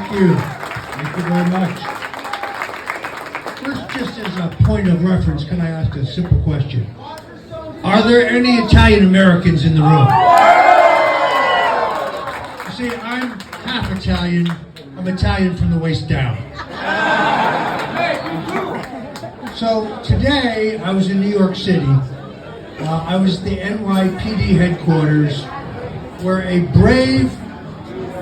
Thank you. Thank you very much. First, just as a point of reference, can I ask a simple question? Are there any Italian Americans in the room? You see, I'm half Italian. I'm Italian from the waist down. So today, I was in New York City. I was at the NYPD headquarters, where a brave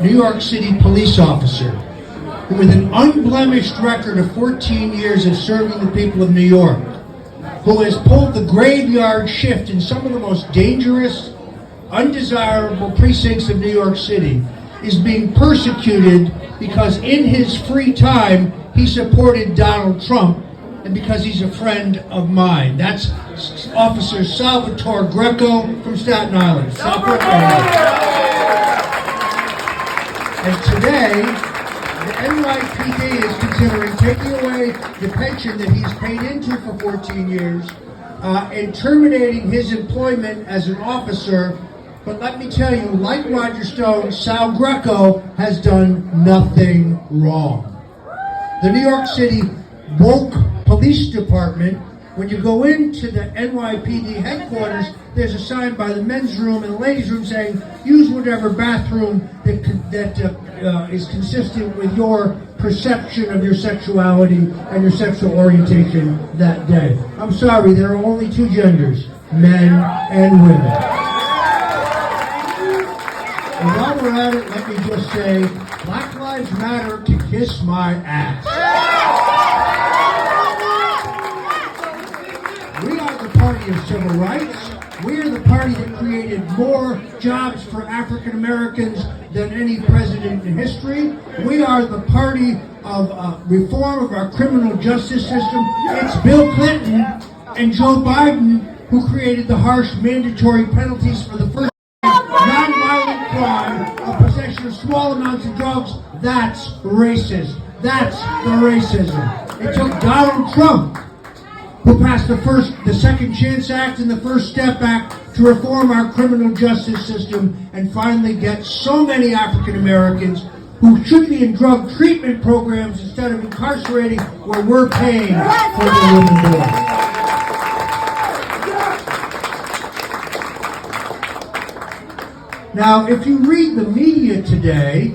New York City police officer, who with an unblemished record of 14 years of serving the people of New York, who has pulled the graveyard shift in some of the most dangerous, undesirable precincts of New York City, is being persecuted because in his free time he supported Donald Trump and because he's a friend of mine. That's Officer Salvatore Greco from Staten Island. And today, the NYPD is considering taking away the pension that he's paid into for 14 years and terminating his employment as an officer. But let me tell you, like Roger Stone, Sal Greco has done nothing wrong. The New York City woke police department, when you go into the NYPD headquarters, there's a sign by the men's room and the ladies' room saying, use whatever bathroom that is consistent with your perception of your sexuality and your sexual orientation that day. I'm sorry, there are only two genders, men and women. And while we're at it, let me just say, Black Lives Matter to kiss my ass. We are the party of civil rights. We are the party that created more jobs for African Americans than any president in history. We are the party of reform of our criminal justice system. It's Bill Clinton and Joe Biden who created the harsh mandatory penalties for the first nonviolent crime of possession of small amounts of drugs. That's racist. That's the racism. It took Donald Trump, who passed the Second Chance Act and the First Step Act, to reform our criminal justice system and finally get so many African Americans who should be in drug treatment programs instead of incarcerating where we're paying for the living door. Now, if you read the media today,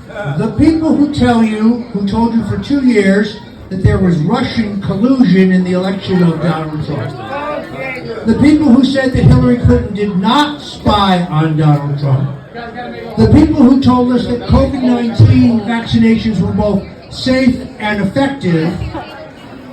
the people who told you for 2 years that there was Russian collusion in the election of Donald Trump, the people who said that Hillary Clinton did not spy on Donald Trump, the people who told us that COVID-19 vaccinations were both safe and effective,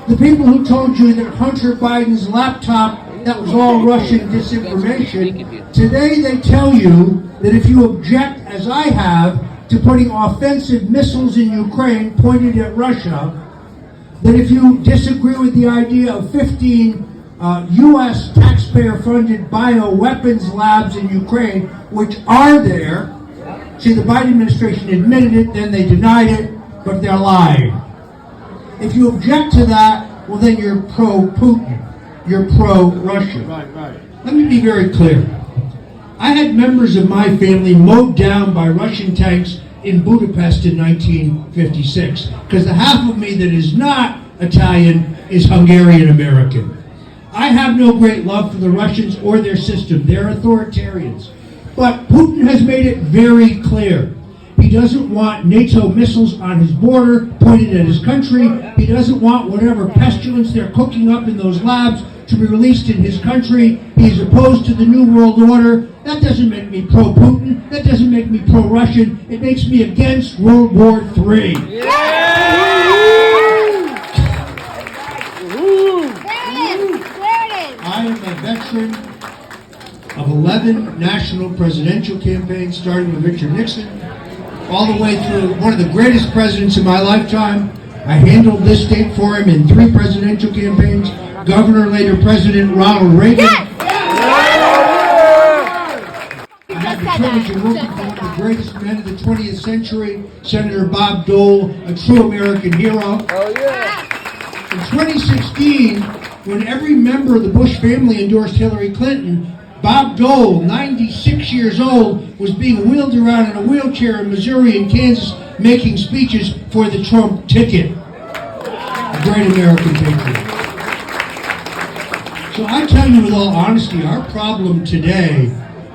the people who told you that Hunter Biden's laptop, that was all Russian disinformation, today they tell you that if you object, as I have, to putting offensive missiles in Ukraine pointed at Russia, that if you disagree with the idea of 15 U.S. taxpayer-funded bioweapons labs in Ukraine, which are there, see, the Biden administration admitted it, then they denied it, but they're lying. If you object to that, well, then you're pro-Putin. You're pro-Russia. Right. Let me be very clear. I had members of my family mowed down by Russian tanks in Budapest in 1956, because the half of me that is not Italian is Hungarian American. I have no great love for the Russians or their system. They're authoritarians. But Putin has made it very clear. He doesn't want NATO missiles on his border pointed at his country. He doesn't want whatever pestilence they're cooking up in those labs to be released in his country. He's opposed to the New World Order. That doesn't make me pro-Putin. That doesn't make me pro-Russian. It makes me against World War III. I am a veteran of 11 national presidential campaigns, starting with Richard Nixon, all the way through one of the greatest presidents in my lifetime. I handled this state for him in 3 presidential campaigns. Governor, later President Ronald Reagan. I had the privilege of working for one of the greatest men of the 20th century, Senator Bob Dole, a true American hero. In 2016, when every member of the Bush family endorsed Hillary Clinton, Bob Dole, 96 years old, was being wheeled around in a wheelchair in Missouri and Kansas making speeches for the Trump ticket. A great American patriot. So I tell you with all honesty, our problem today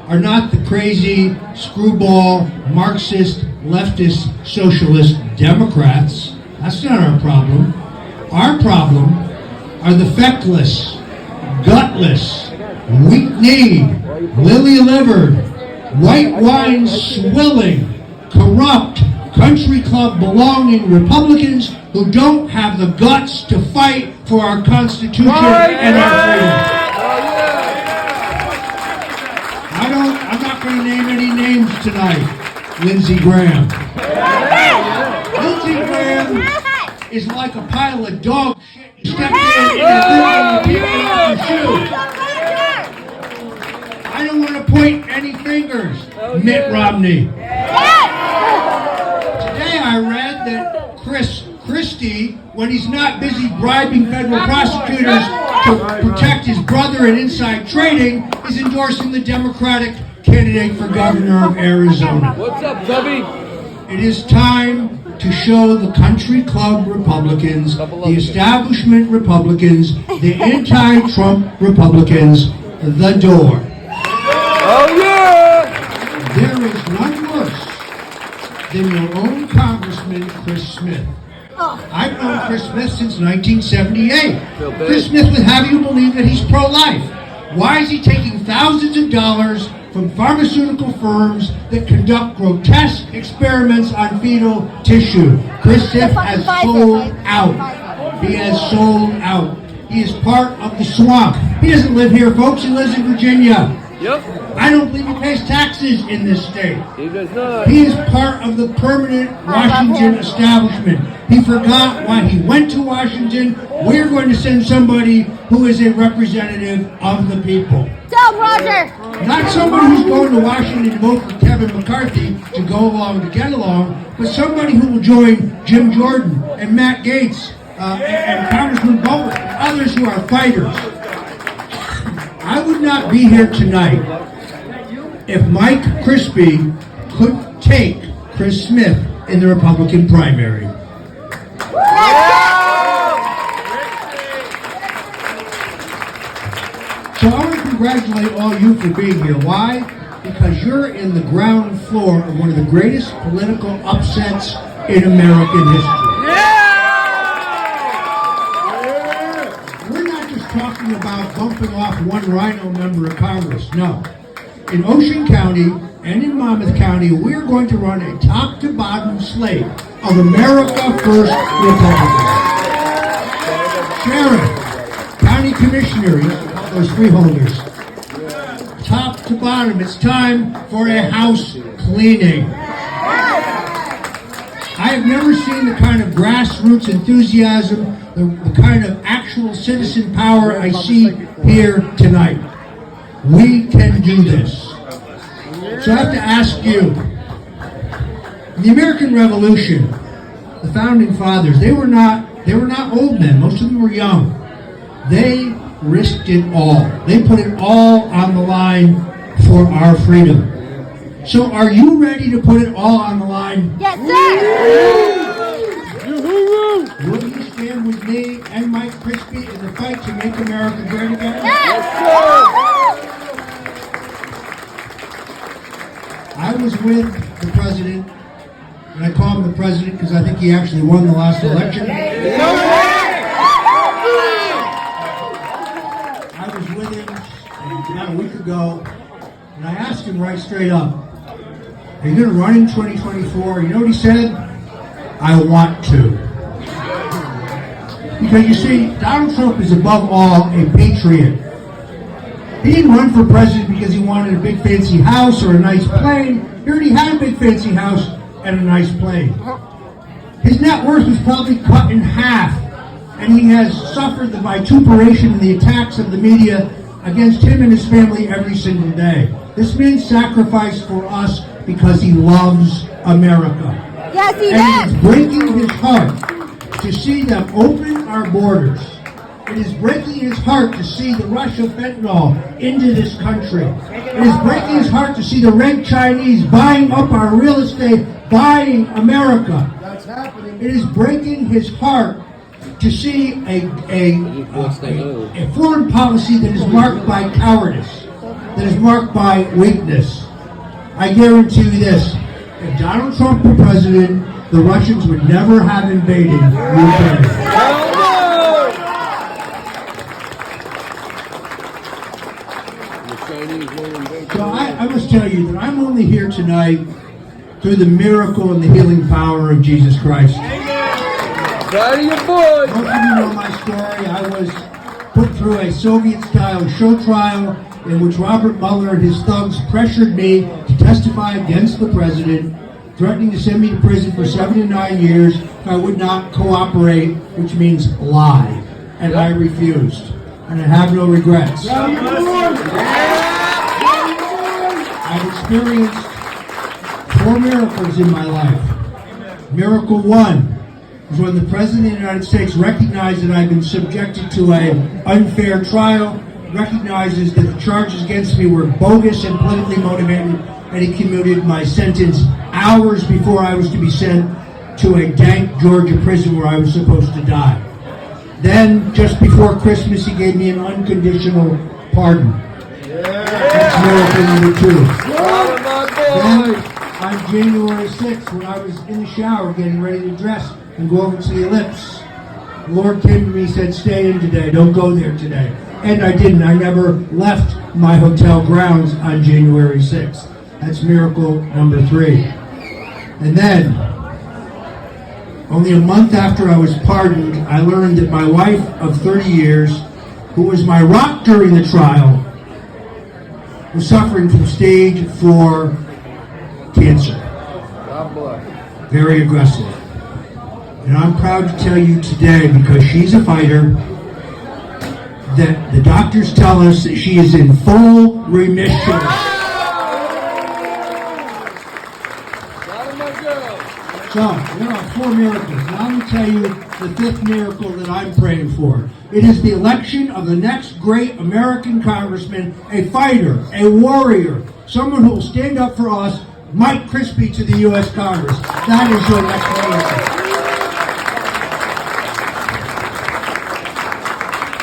are not the crazy, screwball, Marxist, leftist, socialist Democrats. That's not our problem. Our problem are the feckless, gutless, weak-kneed, lily-livered, white wine swilling, corrupt, country club belonging Republicans who don't have the guts to fight for our Constitution and our freedom. I'm not going to name any names tonight. Lindsey Graham. Lindsey Graham is like a pile of dog shit. You stepped in and people off your shoes. I don't want to point any fingers. Mitt Romney. Today I read that Chris Christie, when he's not busy bribing federal prosecutors to protect his brother in inside trading, is endorsing the Democratic candidate for governor of Arizona. What's up, Tubby? It is time to show the country club Republicans, the establishment Republicans, the anti-Trump Republicans, the door. Oh, yeah! There is none worse than your own Congressman, Chris Smith. I've known Chris Smith since 1978. Chris Smith would have you believe that he's pro-life. Why is he taking thousands of dollars from pharmaceutical firms that conduct grotesque experiments on fetal tissue? Chris Smith has sold out. He has sold out. He is part of the swamp. He doesn't live here, folks. He lives in Virginia. Yep. I don't believe he pays taxes in this state. He does not. He is part of the permanent Washington establishment. He forgot why he went to Washington. We're going to send somebody who is a representative of the people. Tell Roger! Not somebody who's going to Washington to vote for Kevin McCarthy to go along to get along, but somebody who will join Jim Jordan and Matt Gaetz and Congressman Boebert and others who are fighters. I would not be here tonight if Mike Crispy could take Chris Smith in the Republican primary. So I want to congratulate all you for being here. Why? Because you're in the ground floor of one of the greatest political upsets in American history. We're not just talking about bumping off one Rhino member of Congress. No. In Ocean County and in Monmouth County, we're going to run a top-to-bottom slate of America First Republicans. Sheriff, county commissioner, those freeholders. Top to bottom, it's time for a house cleaning. I have never seen the kind of grassroots enthusiasm, the kind of actual citizen power I see here tonight. We can do this. So I have to ask you, in the American Revolution, the founding fathers, they were not old men. Most of them were young. They risked it all. They put it all on the line for our freedom. So are you ready to put it all on the line? Yes, sir! Will you stand with me and Mike Crispy in the fight to make America great again? Yes! I was with the president, and I call him the president because I think he actually won the last election. I was with him about a week ago, and I asked him right straight up, are you going to run in 2024? You know what he said? I want to. Because you see, Donald Trump is above all a patriot. He didn't run for president because he wanted a big fancy house or a nice plane. He already had a big fancy house and a nice plane. His net worth was probably cut in half, and he has suffered the vituperation and the attacks of the media against him and his family every single day. This man sacrificed for us because he loves America. Yes, he And does! it's breaking his heart to see them open our borders It is breaking his heart to see the rush of fentanyl into this country. It is breaking his heart to see the red Chinese buying up our real estate, buying America. That's happening. It is breaking his heart to see a foreign policy that is marked by cowardice, that is marked by weakness. I guarantee you this, if Donald Trump were president, the Russians would never have invaded Ukraine. So I must tell you that I'm only here tonight through the miracle and the healing power of Jesus Christ. Proud of your boy. Most of you know my story. I was put through a Soviet-style show trial in which Robert Mueller and his thugs pressured me to testify against the president, threatening to send me to prison for 7 to 9 years if I would not cooperate, which means lie. And I refused. And I have no regrets. I've experienced 4 miracles in my life. Miracle 1 is when the President of the United States recognized that I've been subjected to an unfair trial, recognizes that the charges against me were bogus and politically motivated, and he commuted my sentence hours before I was to be sent to a dank Georgia prison where I was supposed to die. Then, just before Christmas, he gave me an unconditional pardon. That's miracle number 2. Proud of my Then, boy. on January 6th, when I was in the shower getting ready to dress and go over to the ellipse, the Lord came to me and said, stay in today, don't go there today. And I didn't. I never left my hotel grounds on January 6th. That's miracle number 3. And then, only a month after I was pardoned, I learned that my wife of 30 years, who was my rock during the trial, was suffering from stage 4 cancer. God bless. Very aggressive. And I'm proud to tell you today, because she's a fighter, that the doctors tell us that she is in full remission. Proud of my girl. So, there are 4 miracles. Now I'm going to tell you the 5th miracle that I'm praying for. It is the election of the next great American congressman, a fighter, a warrior, someone who will stand up for us, Mike Crispy, to the U.S. Congress. That is your next miracle.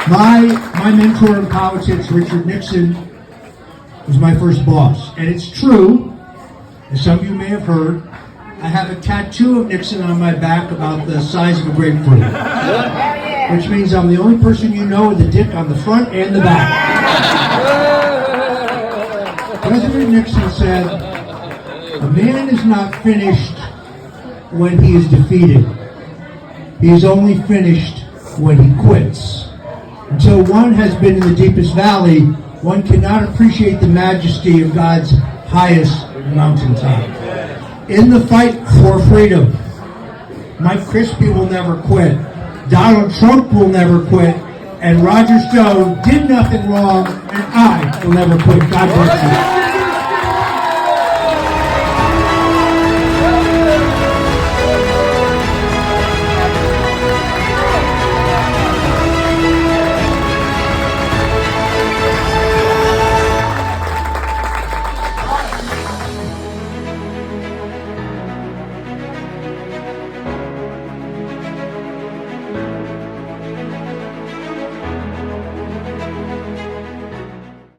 My mentor in politics, Richard Nixon, was my first boss. And it's true, as some of you may have heard, I have a tattoo of Nixon on my back about the size of a grapefruit. Which means I'm the only person you know with a dick on the front and the back. President Nixon said, a man is not finished when he is defeated. He is only finished when he quits. Until one has been in the deepest valley, one cannot appreciate the majesty of God's highest mountaintop. In the fight for freedom, Mike Crispy will never quit. Donald Trump will never quit. And Roger Stone did nothing wrong, and I will never quit. God bless you.